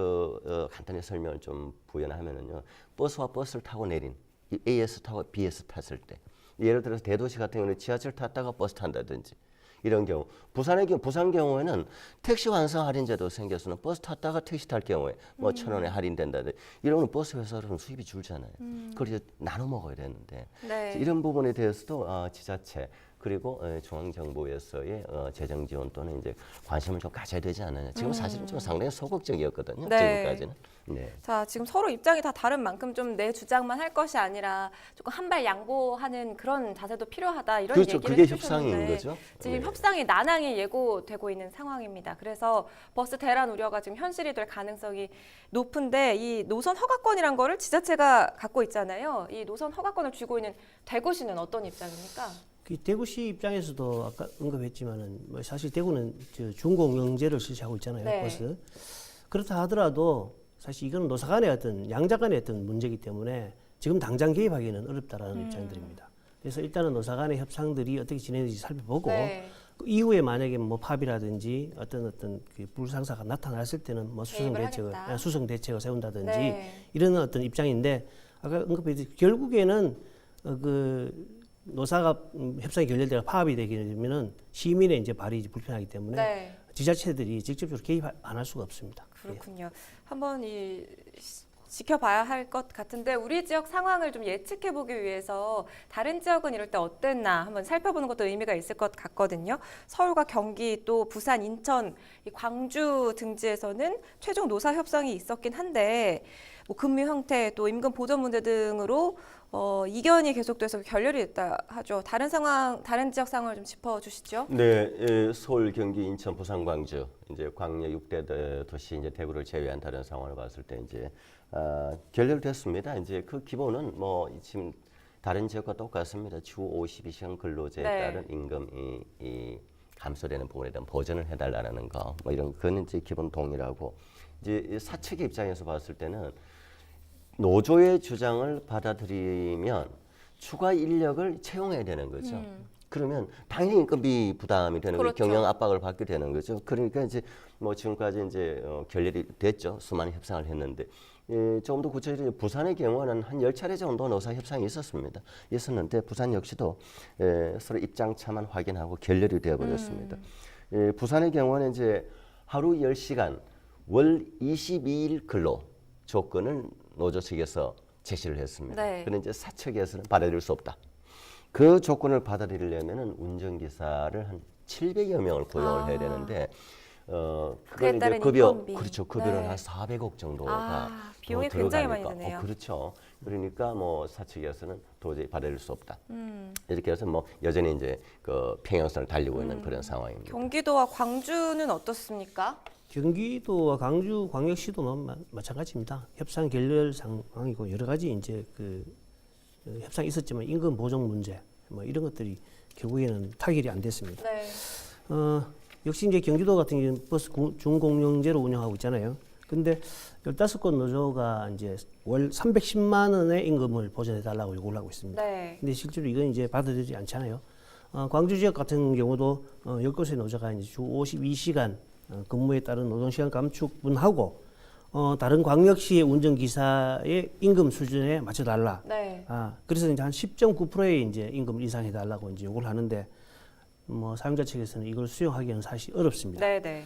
간단히 설명을 좀 부연하면은요. 버스와 버스를 타고 내린 이 AS 타고 BS 탔을 때 예를 들어서 대도시 같은 경우는 지하철 탔다가 버스 탄다든지. 이런 경우, 부산 경우에는 택시 환승 할인제도 생겨서는 버스 탔다가 택시 탈 경우에 뭐 1,000원에 할인된다든지 이러면 버스 회사로는 수입이 줄잖아요. 그래서 나눠 먹어야 되는데 이런 부분에 대해서도 지자체 그리고 중앙정부에서의 재정 지원 또는 이제 관심을 좀 가져야 되지 않느냐. 지금 사실은 좀 상당히 소극적이었거든요. 지금까지는. 자, 지금 서로 입장이 다 다른 만큼 좀 내 주장만 할 것이 아니라 조금 한 발 양보하는 그런 자세도 필요하다 이런 그렇죠. 얘기를 그게 해주셨는데 협상인 거죠. 지금 협상이 난항이 예고되고 있는 상황입니다. 그래서 버스 대란 우려가 지금 현실이 될 가능성이 높은데 이 노선 허가권이란 거를 지자체가 갖고 있잖아요. 이 노선 허가권을 쥐고 있는 대구시는 어떤 입장입니까? 대구시 입장에서도 아까 언급했지만은 뭐 사실 대구는 준공영제를 실시하고 있잖아요. 버스. 그렇다 하더라도 사실 이건 노사 간의 어떤 양자 간의 어떤 문제이기 때문에 지금 당장 개입하기는 어렵다라는 입장들입니다. 그래서 일단은 노사 간의 협상들이 어떻게 진행되는지 살펴보고 그 이후에 만약에 뭐 파업이라든지 어떤 그 불상사가 나타났을 때는 뭐 수성 대책을 세운다든지 이런 어떤 입장인데 아까 언급했듯이 결국에는 노사가 협상이 결렬되고 파업이 되게 되면은 시민의 이제 발이 불편하기 때문에 지자체들이 직접적으로 개입 안 할 수가 없습니다. 그렇군요. 한번 이 지켜봐야 할 것 같은데 우리 지역 상황을 좀 예측해 보기 위해서 다른 지역은 이럴 때 어땠나 한번 살펴보는 것도 의미가 있을 것 같거든요. 서울과 경기 또 부산, 인천, 이 광주 등지에서는 최종 노사 협상이 있었긴 한데 뭐 금리 형태 또 임금 보전 문제 등으로 이견이 계속돼서 결렬이 됐다 하죠. 다른 상황, 다른 지역 상황을 좀 짚어주시죠. 네, 서울, 경기, 인천, 부산, 광주 이제 광역 6대 도시 이제 대구를 제외한 다른 상황을 봤을 때 이제 결렬됐습니다. 이제 그 기본은 뭐 지금 다른 지역과 똑같습니다. 주 52시간 근로제에 네. 따른 임금이 감소되는 부분에 대한 보전을 해달라는 거, 뭐 이런 그는 이제 기본 동의라고 이제 사측의 입장에서 봤을 때는 노조의 주장을 받아들이면 추가 인력을 채용해야 되는 거죠. 그러면 당연히 인건비 부담이 되는 거죠. 그렇죠. 경영 압박을 받게 되는 거죠. 그러니까 이제 뭐 지금까지 이제 결렬이 됐죠. 수많은 협상을 했는데 조금 더 구체적으로 부산의 경우는 한 10차례 정도 노사 협상이 있었는데 부산 역시도 서로 입장 차만 확인하고 결렬이 되어 버렸습니다. 부산의 경우는 이제 하루 10시간 월 22일 근로 조건을 노조 측에서 제시를 했습니다. 네. 그런데 이제 사측에서는 받아들일 수 없다. 그 조건을 받아들이려면은 운전기사를 한 700여 명을 고용을 해야 되는데 그에 그걸 따른 이제 급여 인건비. 그렇죠. 급여는 네. 한 400억 정도가 비용이 굉장히 많이 들어가니까. 드네요. 그렇죠. 그러니까 뭐 사측에서는 도저히 받아들일 수 없다. 이렇게 해서 뭐 여전히 이제 그 평행선을 달리고 있는 그런 상황입니다. 경기도와 광주는 어떻습니까? 경기도와 광주 광역시도 마찬가지입니다. 협상 결렬 상황이고 여러 가지 이제 그 협상이 있었지만 임금 보정 문제 뭐 이런 것들이 결국에는 타결이 안 됐습니다. 네. 역시 이제 경기도 같은 경우는 버스 준공영제로 운영하고 있잖아요. 근데 15곳 노조가 이제 월 310만 원의 임금을 보전해 달라고 요구를 하고 있습니다. 네. 근데 실제로 이건 이제 받아들이지 않잖아요. 광주 지역 같은 경우도 10곳의 노조가 이제 주 52시간 근무에 따른 노동시간 감축분하고 다른 광역시의 운전기사의 임금 수준에 맞춰달라. 네. 그래서 이제 한 10.9%의 이제 임금을 인상해달라고 이제 요구를 하는데 뭐 사용자 측에서는 이걸 수용하기는 사실 어렵습니다. 네.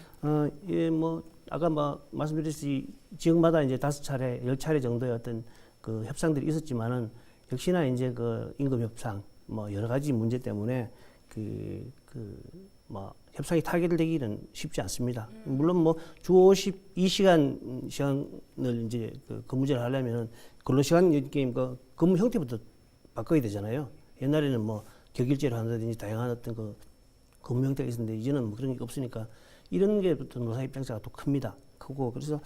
예, 뭐 아까 말씀드렸듯이 지역마다 이제 5차례, 10차례 정도의 어떤 그 협상들이 있었지만은 역시나 이제 그 임금 협상 뭐 여러 가지 문제 때문에 뭐 협상이 타결되기는 쉽지 않습니다. 물론 뭐 주 52시간 시간을 이제 그 근무제를 하려면은 근로시간 게임 그 근무 형태부터 바꿔야 되잖아요. 옛날에는 뭐 격일제로 한다든지 다양한 어떤 그 근무 형태가 있었는데 이제는 뭐 그런 게 없으니까 이런 게부터 노사 입장차가 또 큽니다. 크고 그래서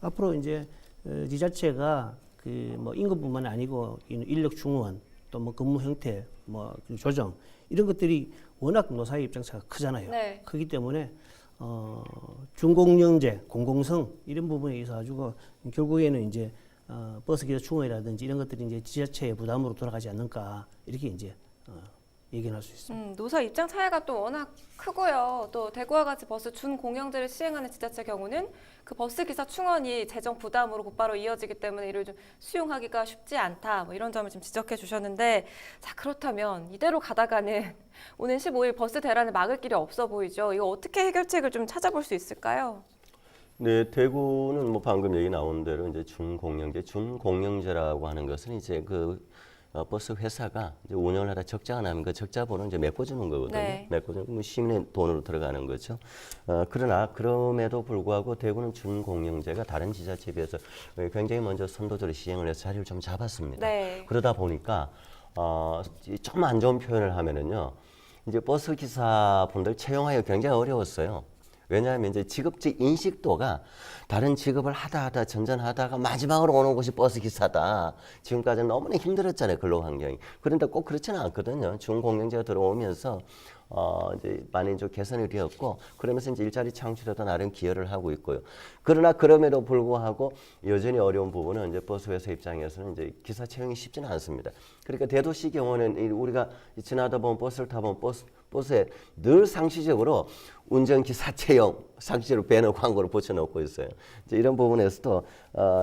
앞으로 이제 지자체가 그 뭐 임금뿐만 아니고 인력 중원 또 뭐 근무 형태 뭐 조정 이런 것들이 워낙 노사의 입장차가 크잖아요. 네. 크기 때문에 준공영제, 공공성 이런 부분에 있어 가지고 결국에는 이제 버스 기사 충원이라든지 이런 것들이 이제 지자체의 부담으로 돌아가지 않는가 이렇게 이제 얘기할 수 있습니다. 노사 입장 차이가 또 워낙 크고요. 또 대구와 같이 버스 준공영제를 시행하는 지자체 경우는 그 버스 기사 충원이 재정 부담으로 곧바로 이어지기 때문에 이를 좀 수용하기가 쉽지 않다. 뭐 이런 점을 좀 지적해 주셨는데 자 그렇다면 이대로 가다가는 오는 15일 버스 대란을 막을 길이 없어 보이죠. 이거 어떻게 해결책을 좀 찾아볼 수 있을까요? 네, 대구는 뭐 방금 얘기 나온 대로 이제 준공영제라고 하는 것은 이제 그 버스 회사가 이제 운영을 하다 적자가 나면 그 적자분을 이제 메꿔주는 거거든요. 네. 메꿔주는 시민의 돈으로 들어가는 거죠. 그러나 그럼에도 불구하고 대구는 준공영제가 다른 지자체에 비해서 굉장히 먼저 선도적으로 시행을 해서 자리를 좀 잡았습니다. 네. 그러다 보니까 좀 안 좋은 표현을 하면은요, 이제 버스 기사분들 채용하기가 굉장히 어려웠어요. 왜냐하면 이제 직업적 인식도가 다른 직업을 하다 전전하다가 마지막으로 오는 곳이 버스 기사다. 지금까지는 너무나 힘들었잖아요, 근로 환경이. 그런데 꼭 그렇지는 않거든요. 준공영제가 들어오면서 이제 많이 좀 개선이 되었고, 그러면서 이제 일자리 창출에도 나름 기여를 하고 있고요. 그러나 그럼에도 불구하고 여전히 어려운 부분은 이제 버스 회사 입장에서는 이제 기사 채용이 쉽지는 않습니다. 그러니까 대도시 경우는 우리가 지나다 보면 버스를 타보면 버스에 늘 상시적으로 운전기사 채용, 상시적으로 배너 광고를 붙여놓고 있어요. 이제 이런 부분에서도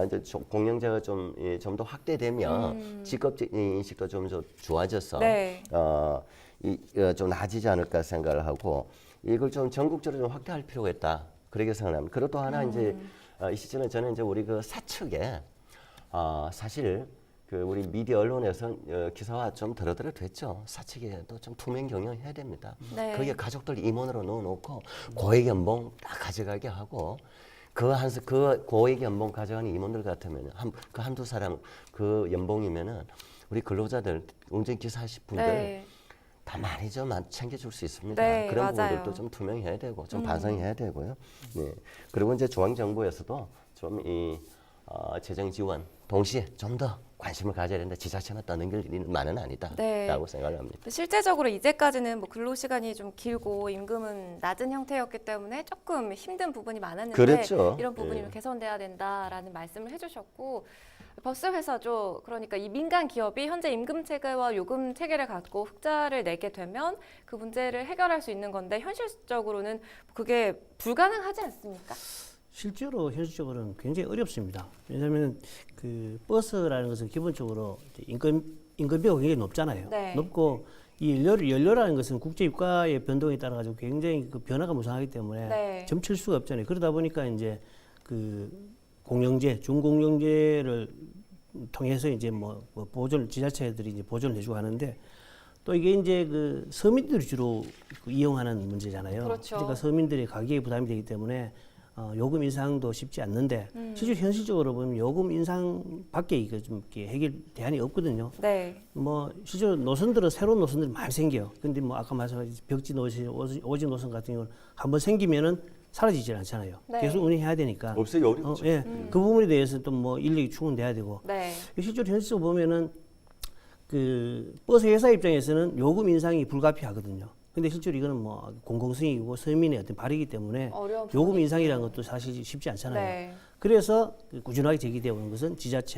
이제 공영제가 좀 더 확대되면 직업적 인식도 좀 좋아져서 네. 좀 나아지지 않을까 생각을 하고 이걸 좀 전국적으로 좀 확대할 필요가 있다. 그렇게 생각합니다. 그리고 또 하나 이제 이 시점에 저는 이제 우리 그 사측에 사실 그 우리 미디어 언론에서 기사화 좀 됐죠. 사측에도 좀 투명 경영해야 됩니다. 네. 거기에 가족들 임원으로 넣어놓고 고액 연봉 딱 가져가게 하고 그 고액 연봉 가져가는 임원들 같으면 한두 사람 그 연봉이면은 우리 근로자들 운전기사 하실 분들 네. 다 많이 좀 챙겨줄 수 있습니다. 네, 그런 맞아요. 부분들도 좀 투명해야 되고 좀 반성해야 되고요. 네. 그리고 이제 중앙정부에서도 좀 이 재정 지원 동시에 좀 더 관심을 가져야 된다. 지자체만 떠넘길 일만은 아니다라고 네. 생각을 합니다. 실제적으로 이제까지는 뭐 근로 시간이 좀 길고 임금은 낮은 형태였기 때문에 조금 힘든 부분이 많았는데 그렇죠. 이런 부분이 예. 좀 개선돼야 된다라는 말씀을 해주셨고 버스 회사죠. 그러니까 이 민간 기업이 현재 임금 체계와 요금 체계를 갖고 흑자를 내게 되면 그 문제를 해결할 수 있는 건데 현실적으로는 그게 불가능하지 않습니까? 실제로 현실적으로는 굉장히 어렵습니다. 왜냐하면 그 버스라는 것은 기본적으로 인건비가 굉장히 높잖아요. 네. 높고 이 연료라는 것은 국제 유가의 변동에 따라 가지고 굉장히 그 변화가 무성하기 때문에 네. 점칠 수가 없잖아요. 그러다 보니까 이제 그 공영제, 중공영제를 통해서 이제 뭐 보존 지자체들이 이제 보존을 해주고 하는데 또 이게 이제 그 서민들이 주로 그 이용하는 문제잖아요. 그렇죠. 그러니까 서민들의 가격에 부담이 되기 때문에 요금 인상도 쉽지 않는데 실제 현실적으로 보면 요금 인상밖에 이거 좀 이렇게 해결 대안이 없거든요. 네. 뭐 실제로 노선들은 새로운 노선들이 많이 생겨요. 근데 뭐 아까 말씀하신 벽지 노선, 오지 노선 같은 경우는 한번 생기면은 사라지질 않잖아요. 네. 계속 운행해야 되니까. 없어요, 어렵죠. 예, 그 부분에 대해서 또 뭐 인력이 충원돼야 되고. 네. 실제로 현실적으로 보면은 그 버스 회사 입장에서는 요금 인상이 불가피하거든요. 근데 실제로 이거는 뭐 공공성이고 서민의 어떤 발의이기 때문에 어려운 요금 부분이 인상이라는 것도 사실 쉽지 않잖아요. 네. 그래서 꾸준하게 제기되어 오는 것은 지자체에만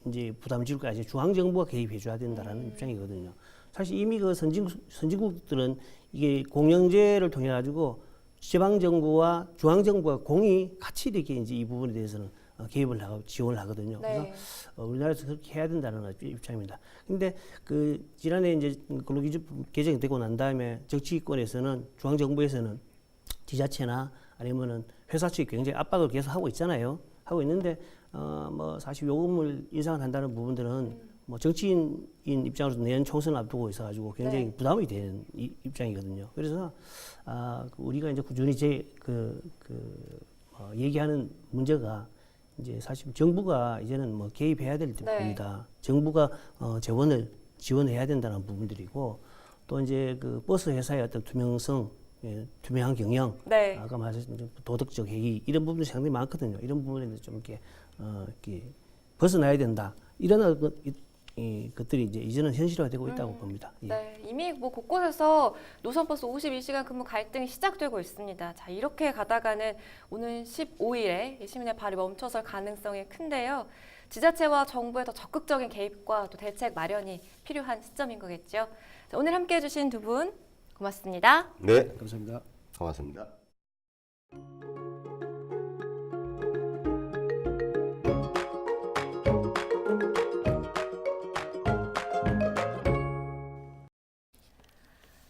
이제 부담 지를 거 아니라 중앙정부가 개입해 줘야 된다라는 입장이거든요. 사실 이미 그 선진국들은 이게 공영제를 통해 가지고 지방정부와 중앙정부가 공이 같이 이렇게 이제 이 부분에 대해서는 개입을 하고 지원을 하거든요. 네. 그래서 우리나라에서 그렇게 해야 된다는 입장입니다. 근데 그 지난해 이제 근로기준법 개정이 되고 난 다음에 정치권에서는 중앙정부에서는 지자체나 아니면은 회사 측이 굉장히 압박을 계속 하고 있잖아요. 하고 있는데 뭐 사실 요금을 인상을 한다는 부분들은 뭐 정치인 입장으로서 내년 총선을 앞두고 있어가지고 굉장히 네. 부담이 되는 입장이거든요. 그래서 우리가 이제 꾸준히 얘기하는 문제가 이제 사실 정부가 이제는 뭐 개입해야 될 부분이다. 정부가 지원해야 된다는 부분들이고 또 이제 그 버스 회사의 어떤 투명성, 투명한 경영, 네. 아까 말씀하신 도덕적 해이 이런 부분이 상당히 많거든요. 이런 부분에 좀 이렇게 벗어나야 된다. 이런 것들이 이제 이제는 현실화되고 있다고 봅니다. 예. 네, 이미 뭐 곳곳에서 노선버스 52시간 근무 갈등이 시작되고 있습니다. 자, 이렇게 가다가는 오는 15일에 시민의 발이 멈춰설 가능성이 큰데요. 지자체와 정부의 더 적극적인 개입과 또 대책 마련이 필요한 시점인 거겠죠. 자, 오늘 함께해 주신 두 분 고맙습니다. 네, 감사합니다. 고맙습니다.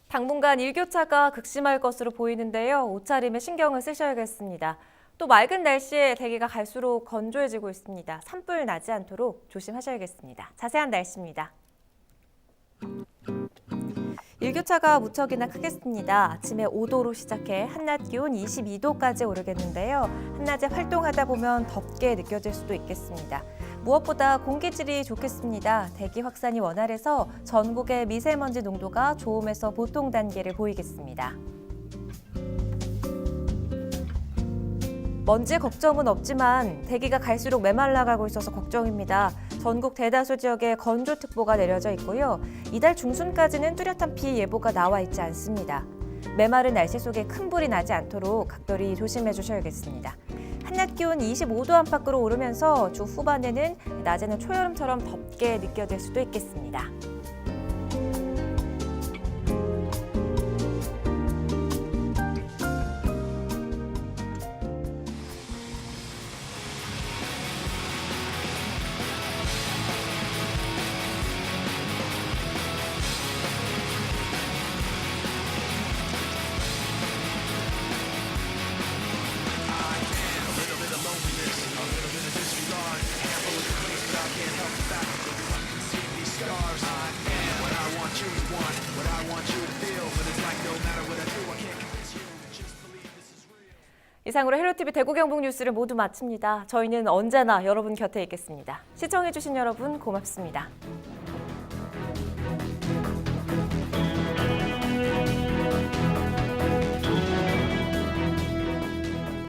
당분간 일교차가 극심할 것으로 보이는데요. 옷차림에 신경을 쓰셔야겠습니다. 또 맑은 날씨에 대기가 갈수록 건조해지고 있습니다. 산불 나지 않도록 조심하셔야겠습니다. 자세한 날씨입니다. 일교차가 무척이나 크겠습니다. 아침에 5도로 시작해 한낮 기온 22도까지 오르겠는데요. 한낮에 활동하다 보면 덥게 느껴질 수도 있겠습니다. 무엇보다 공기질이 좋겠습니다. 대기 확산이 원활해서 전국의 미세먼지 농도가 좋음에서 보통 단계를 보이겠습니다. 먼지 걱정은 없지만 대기가 갈수록 메말라가고 있어서 걱정입니다. 전국 대다수 지역에 건조특보가 내려져 있고요. 이달 중순까지는 뚜렷한 비 예보가 나와 있지 않습니다. 메마른 날씨 속에 큰 불이 나지 않도록 각별히 조심해 주셔야겠습니다. 한낮 기온 25도 안팎으로 오르면서 주 후반에는 낮에는 초여름처럼 덥게 느껴질 수도 있겠습니다. little bit of loneliness, a little bit of disrespect. 이상으로 헬로티비 대구 경북 뉴스를 모두 마칩니다. 저희는 언제나 여러분 곁에 있겠습니다. 시청해주신 여러분 고맙습니다.